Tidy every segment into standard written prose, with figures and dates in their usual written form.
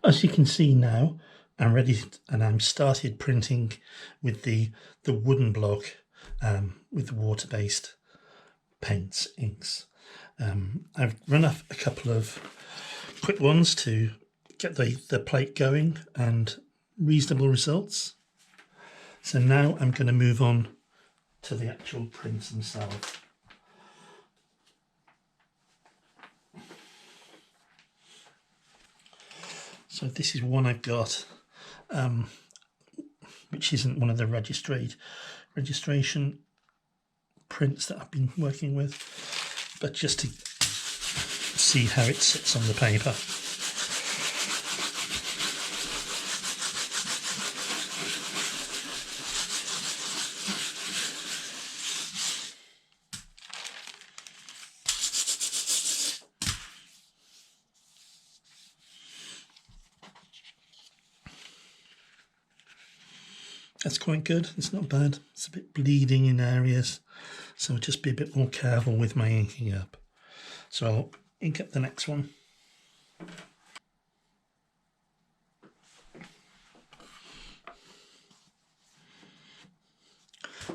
As you can see now, I'm ready and I'm started printing with the wooden block with the water-based paints, inks. I've run off a couple of quick ones to get the plate going and reasonable results. So now I'm going to move on to the actual prints themselves. So this is one I've got, which isn't one of the registration prints that I've been working with, but just to see how it sits on the paper. That's quite good, it's not bad. It's a bit bleeding in areas, so I'll just be a bit more careful with my inking up. So I'll ink up the next one.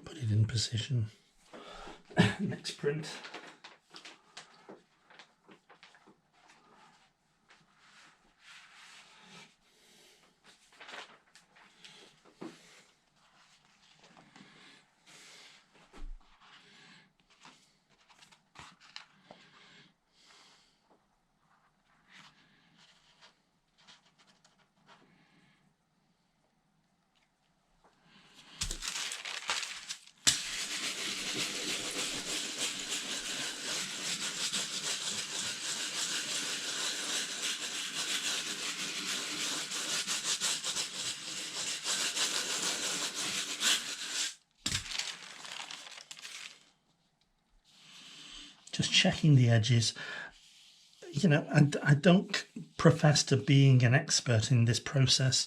Put it in position. Next print. Just checking the edges. You know, I don't profess to being an expert in this process.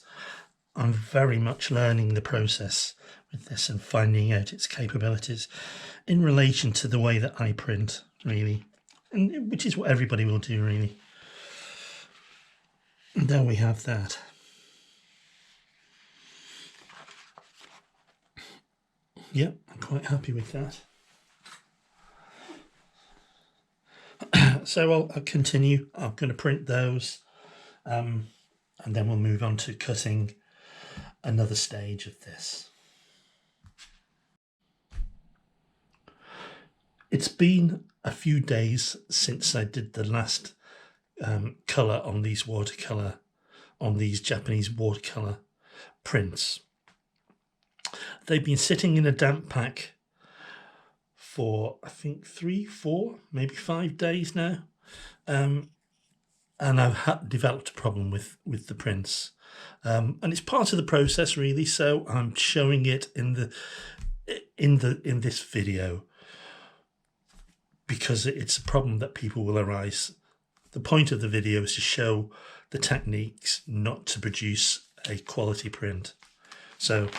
I'm very much learning the process with this and finding out its capabilities in relation to the way that I print, really, and which is what everybody will do, really. And there we have that. Yep, I'm quite happy with that. So I'll continue. I'm going to print those and then we'll move on to cutting another stage of this. It's been a few days since I did the last colour on these Japanese watercolour prints. They've been sitting in a damp pack for I think 3, 4, maybe 5 days now, and I've developed a problem with the prints, and it's part of the process, really. So I'm showing it in this video because it's a problem that people will arise. The point of the video is to show the techniques, not to produce a quality print. So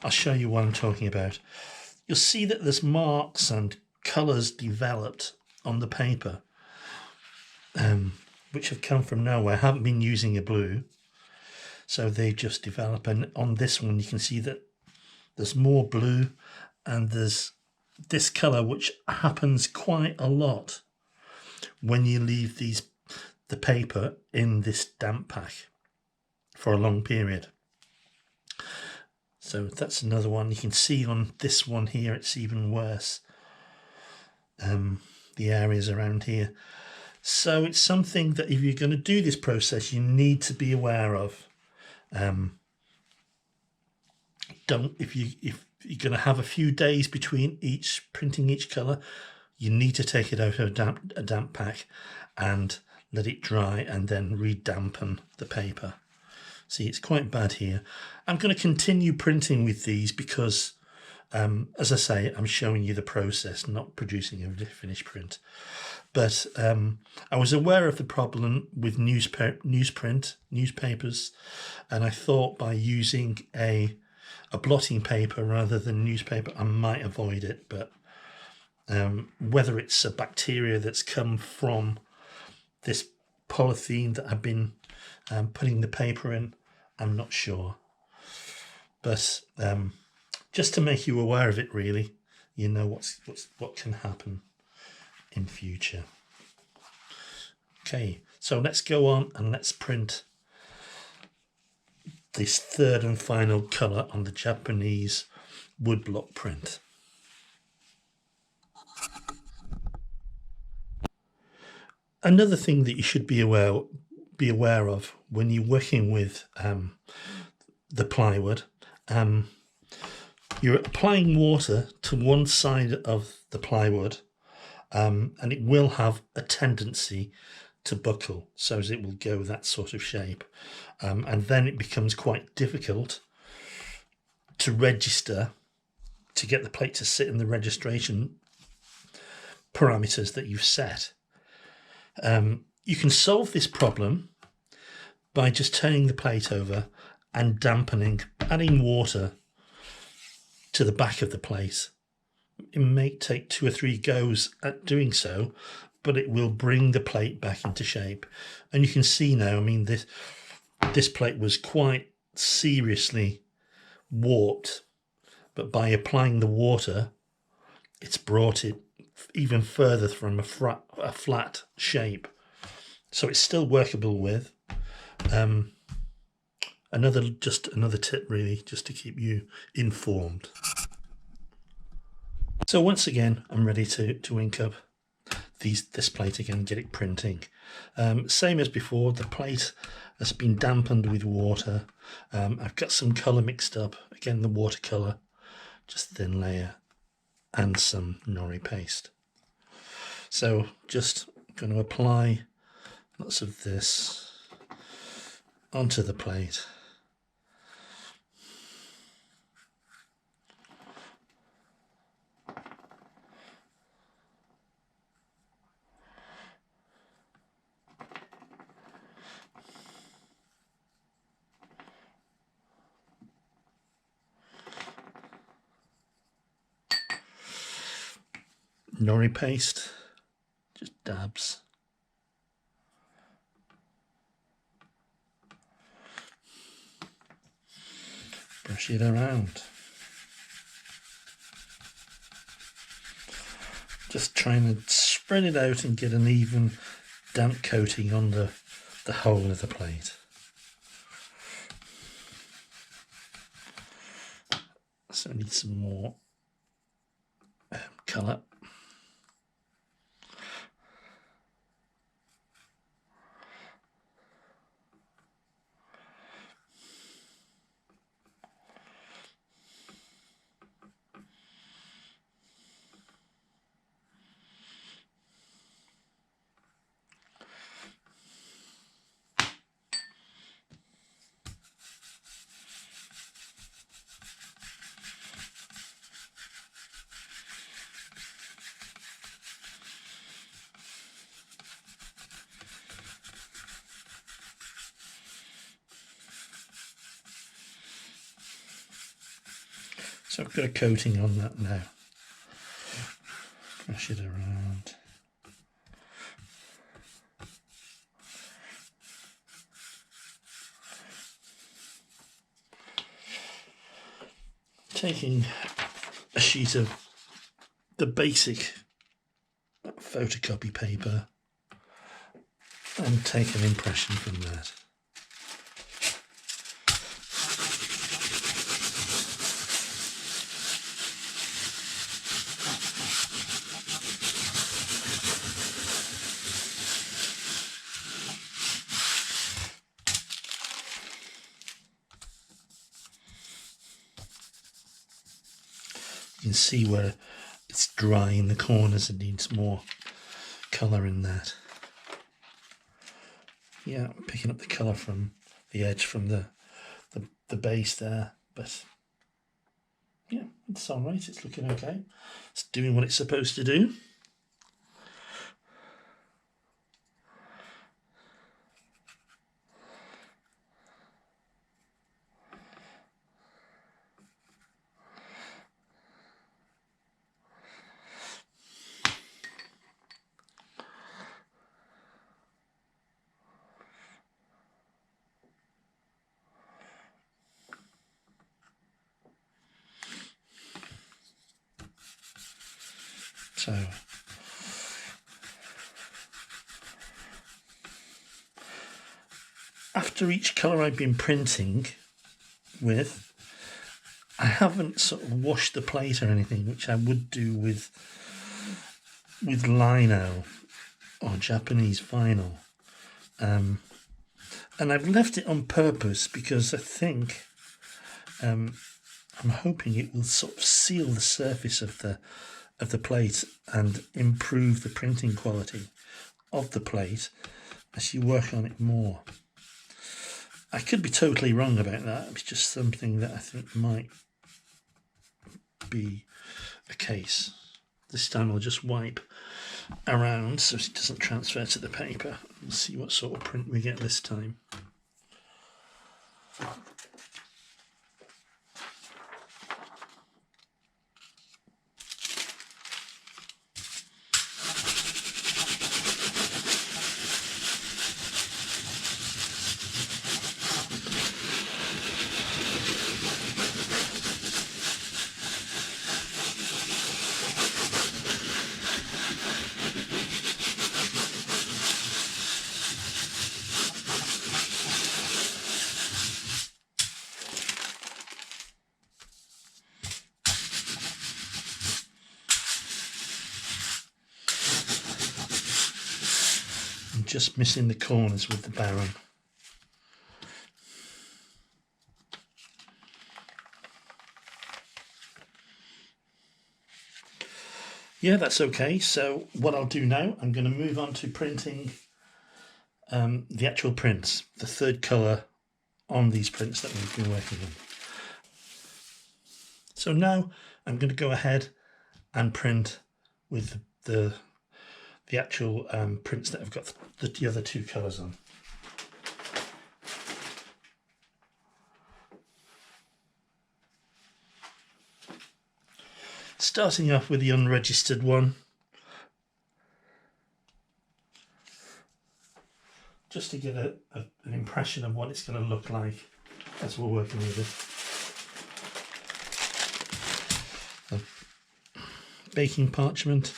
I'll show you what I'm talking about. You'll see that there's marks and colours developed on the paper, which have come from nowhere. I haven't been using a blue, so they just develop. And on this one, you can see that there's more blue, and there's this colour, which happens quite a lot when you leave the paper in this damp pack for a long period. So that's another one. You can see on this one here, it's even worse. The areas around here. So it's something that if you're going to do this process, you need to be aware of. If you're going to have a few days between printing each colour, you need to take it out of a damp pack and let it dry, and then re-dampen the paper. See, it's quite bad here. I'm going to continue printing with these because, as I say, I'm showing you the process, not producing a finished print. But I was aware of the problem with newspapers, and I thought by using a blotting paper rather than newspaper, I might avoid it. But whether it's a bacteria that's come from this polythene that I've been putting the paper in, I'm not sure. But just to make you aware of it, really, you know what can happen in future. Okay, so let's go on and let's print this third and final colour on the Japanese woodblock print. Another thing that you should be aware of when you're working with the plywood, you're applying water to one side of the plywood, and it will have a tendency to buckle, so as it will go that sort of shape, and then it becomes quite difficult to register, to get the plate to sit in the registration parameters that you've set. You can solve this problem by just turning the plate over and dampening, adding water to the back of the plate. It may take 2 or 3 goes at doing so, but it will bring the plate back into shape. And you can see now, I mean, this plate was quite seriously warped, but by applying the water, it's brought it even further from a flat shape. So it's still workable with. Another tip, really, just to keep you informed. So once again, I'm ready to ink up this plate again, get it printing. Same as before, the plate has been dampened with water. I've got some colour mixed up, again the watercolour, just thin layer, and some nori paste. So just going to apply lots of this onto the plate. Nori paste, just dabs. Brush it around. Just trying to spread it out and get an even damp coating on the whole of the plate. So I need some more colour. So I've got a coating on that now. Brush it around. Taking a sheet of the basic photocopy paper and take an impression from that. You can see where it's dry in the corners and needs more colour in that. Yeah, I'm picking up the colour from the edge from the base there, but yeah, it's all right, it's looking okay. It's doing what it's supposed to do. So after each colour I've been printing with, I haven't sort of washed the plate or anything, which I would do with lino or Japanese vinyl. And I've left it on purpose because I think I'm hoping it will sort of seal the surface of the plate and improve the printing quality of the plate as you work on it more. I could be totally wrong about that. It's just something that I think might be a case. This time I'll just wipe around so it doesn't transfer to the paper. We'll see what sort of print we get this time. Just missing the corners with the barrel. Yeah, that's okay. So what I'll do now, I'm going to move on to printing the actual prints, the third colour on these prints that we've been working on. So now I'm going to go ahead and print with the actual prints that have got the other two colours on. Starting off with the unregistered one, just to get an impression of what it's going to look like as we're working with it. Baking parchment.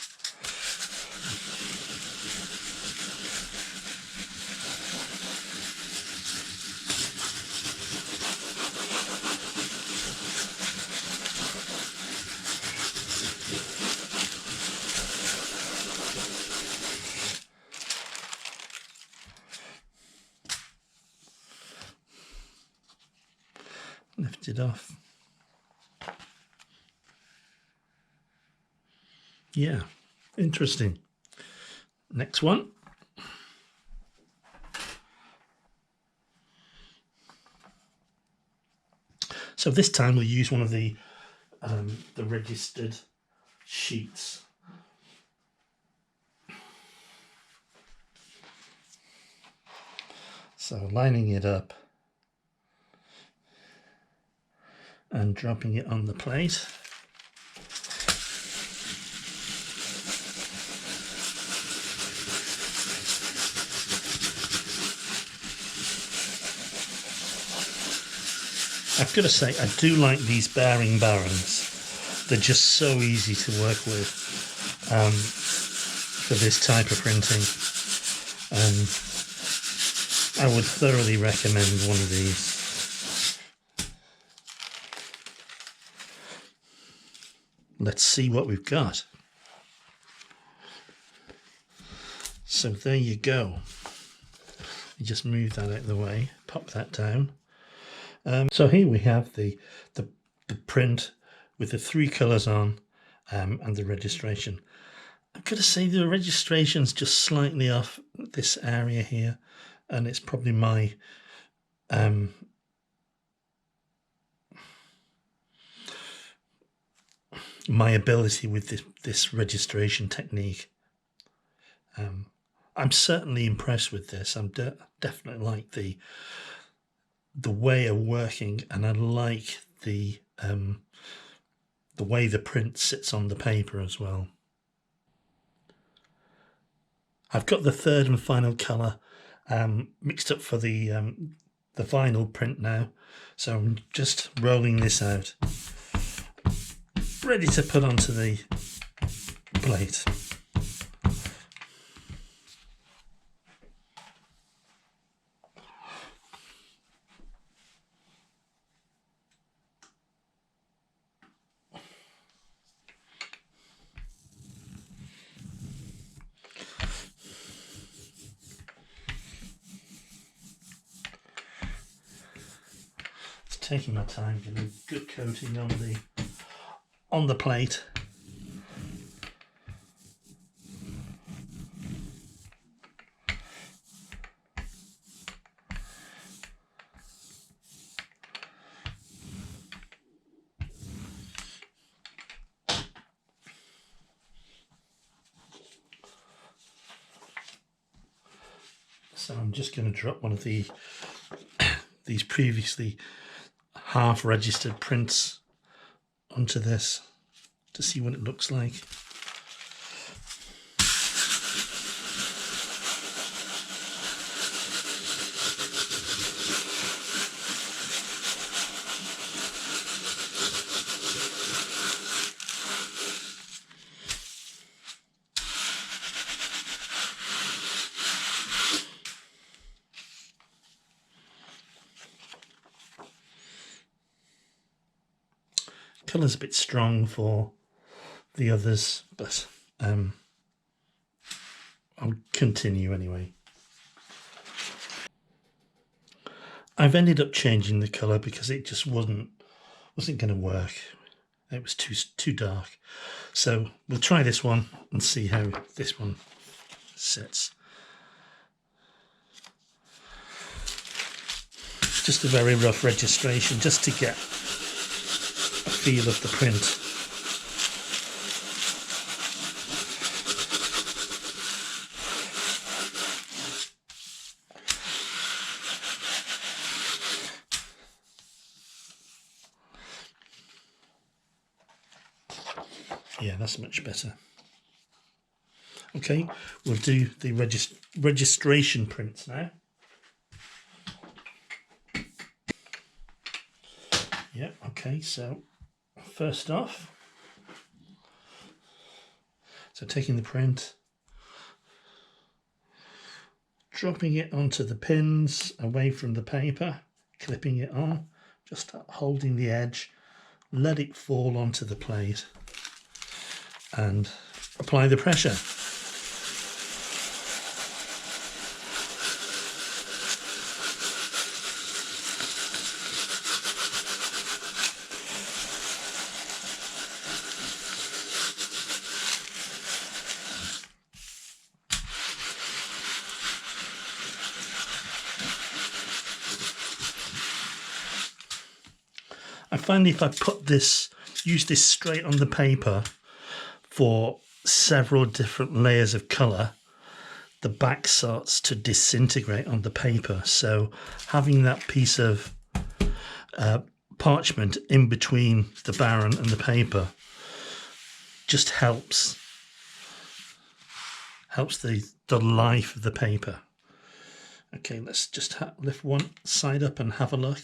Lift it off. Yeah, interesting. Next one. So this time we'll use one of the registered sheets. So lining it up and dropping it on the plate. I've got to say, I do like these bearing barons. They're just so easy to work with for this type of printing. I would thoroughly recommend one of these. Let's see what we've got. So there you go. You just move that out of the way, pop that down. So here we have the print with the three colours on and the registration. I've got to say the registration's just slightly off this area here, and it's probably my my ability with this registration technique. I'm certainly impressed with this. I'm definitely like the way of working, and I like the way the print sits on the paper as well. I've got the third and final colour mixed up for the vinyl print now, so I'm just rolling this out, ready to put onto the plate. Taking my time, getting a good coating on the plate. So I'm just going to drop one of these previously half registered prints onto this to see what it looks like. Colour's a bit strong for the others, but I'll continue anyway. I've ended up changing the colour because it just wasn't going to work. It was too dark. So we'll try this one and see how this one sits. Just a very rough registration, just to get a feel of the print. Yeah, that's much better. Okay, we'll do the registration prints now. Yeah, okay, so first off, so taking the print, dropping it onto the pins away from the paper, clipping it on, just holding the edge, let it fall onto the plate and apply the pressure. I find if I use this straight on the paper for several different layers of colour, the back starts to disintegrate on the paper. So having that piece of parchment in between the baron and the paper just helps the life of the paper. Okay, let's just lift one side up and have a look.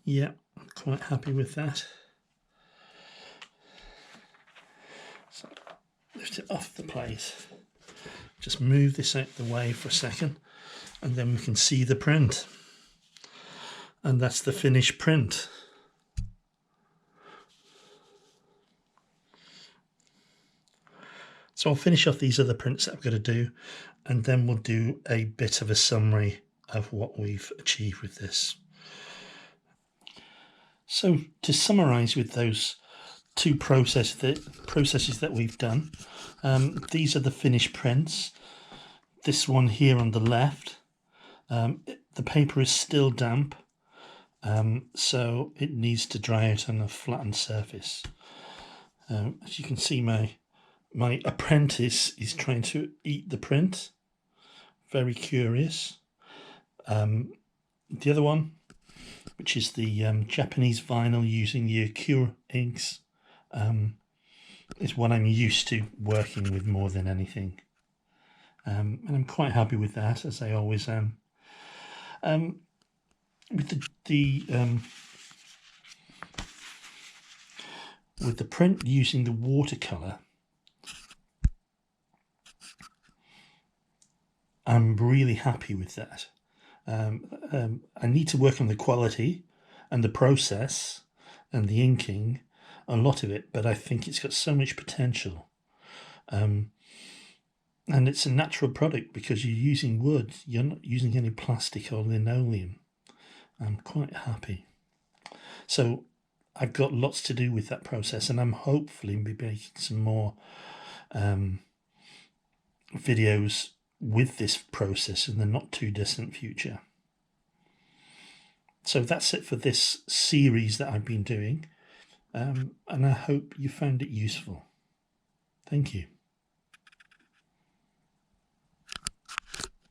Yeah, I'm quite happy with that. So lift it off the plate. Just move this out the way for a second, and then we can see the print. And that's the finished print. So I'll finish off these other prints that I've got to do, and then we'll do a bit of a summary of what we've achieved with this. So to summarise with those two processes that we've done, these are the finished prints. This one here on the left, the paper is still damp, so it needs to dry out on a flattened surface. As you can see, my apprentice is trying to eat the print. Very curious. The other one, which is the Japanese vinyl using the Acura inks, is what I'm used to working with more than anything. And I'm quite happy with that, as I always am. With with the print using the watercolour, I'm really happy with that. I need to work on the quality and the process and the inking, a lot of it, but I think it's got so much potential. And it's a natural product because you're using wood, you're not using any plastic or linoleum. I'm quite happy. So I've got lots to do with that process, and I'm hopefully be making some more videos with this process in the not too distant future. So that's it for this series that I've been doing, and I hope you found it useful. Thank you.